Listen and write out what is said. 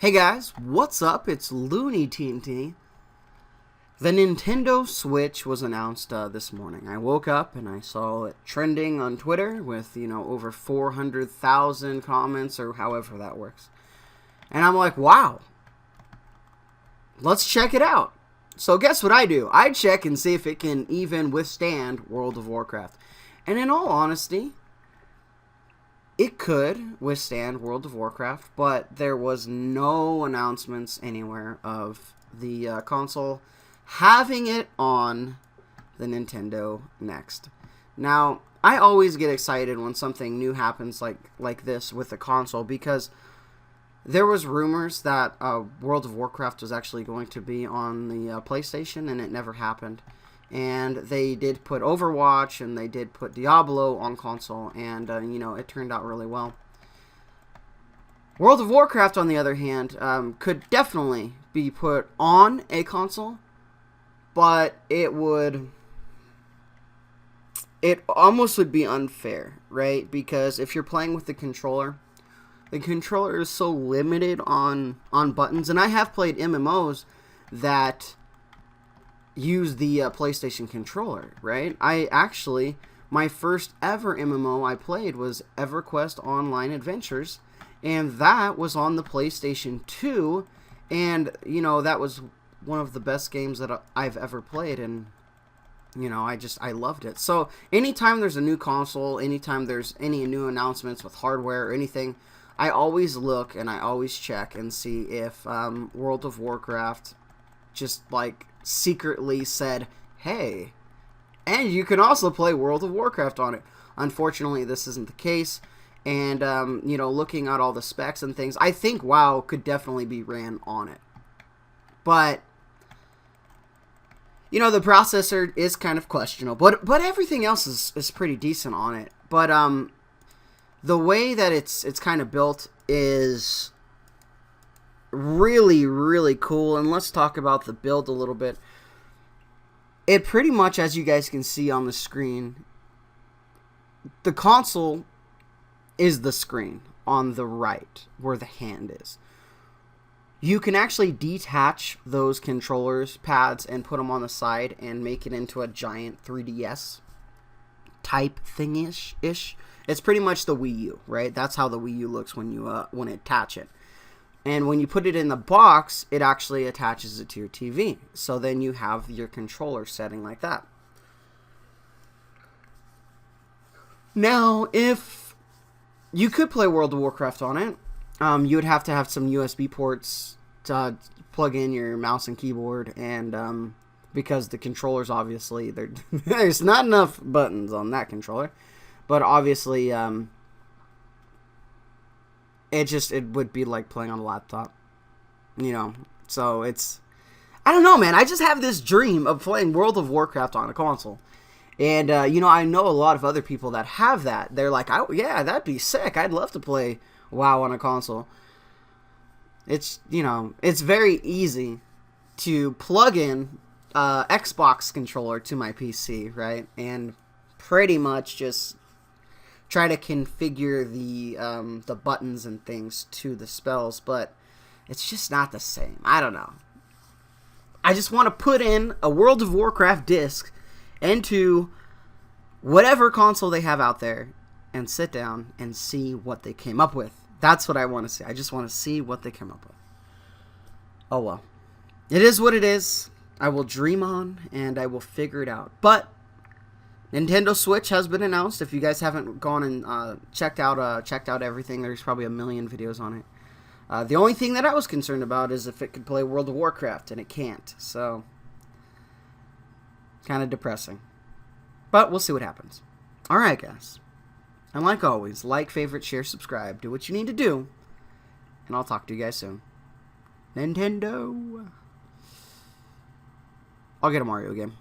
Hey guys, what's up? It's Looney TNT. The Nintendo Switch was announced this morning. I woke up and I saw it trending on Twitter with, over 400,000 comments or however that works. And I'm like, wow, let's check it out. So guess what I do? I check and see if it can even withstand World of Warcraft. And in all honesty, it could withstand World of Warcraft, but there was no announcements anywhere of the console having it on the Nintendo Next. Now, I always get excited when something new happens like this with the console because there was rumors that World of Warcraft was actually going to be on the PlayStation, and it never happened. And they did put Overwatch, and they did put Diablo on console, and, it turned out really well. World of Warcraft, on the other hand, could definitely be put on a console, but it almost would be unfair, right? Because if you're playing with the controller is so limited on buttons, and I have played MMOs that use the PlayStation controller, right? My first ever MMO I played was EverQuest Online Adventures, and that was on the PlayStation 2, and, that was one of the best games that I've ever played, and, I loved it. So, anytime there's a new console, anytime there's any new announcements with hardware or anything, I always look and I always check and see if World of Warcraft just, secretly said, hey, and you can also play World of Warcraft on it. Unfortunately, this isn't the case, and, looking at all the specs and things, I think WoW could definitely be ran on it. But, the processor is kind of questionable, but everything else is pretty decent on it. But, the way that it's kind of built is really, really cool. And let's talk about the build a little bit. It pretty much, as you guys can see on the screen, the console is the screen on the right where the hand is. You can actually detach those controllers pads and put them on the side and make it into a giant 3DS type thingish ish. It's pretty much the Wii U, right? That's how the Wii U looks when you attach it. And when you put it in the box, it actually attaches it to your TV. So then you have your controller setting like that. Now, if you could play World of Warcraft on it, you would have to have some USB ports to plug in your mouse and keyboard. And because the controllers, obviously, there's not enough buttons on that controller. But obviously, it would be like playing on a laptop, so I don't know, man. I just have this dream of playing World of Warcraft on a console. And, I know a lot of other people that have that. They're like, oh, yeah, that'd be sick. I'd love to play WoW on a console. It's very easy to plug in Xbox controller to my PC, right? And pretty much just try to configure the buttons and things to the spells, but it's just not the same. I don't know. I just want to put in a World of Warcraft disc into whatever console they have out there and sit down and see what they came up with. That's what I want to see. I just want to see what they came up with. Oh well. It is what it is. I will dream on and I will figure it out. But Nintendo Switch has been announced. If you guys haven't gone and checked out everything, there's probably a million videos on it. The only thing that I was concerned about is if it could play World of Warcraft, and it can't. So, kind of depressing. But we'll see what happens. Alright, guys. And like always, like, favorite, share, subscribe. Do what you need to do. And I'll talk to you guys soon. Nintendo. I'll get a Mario game.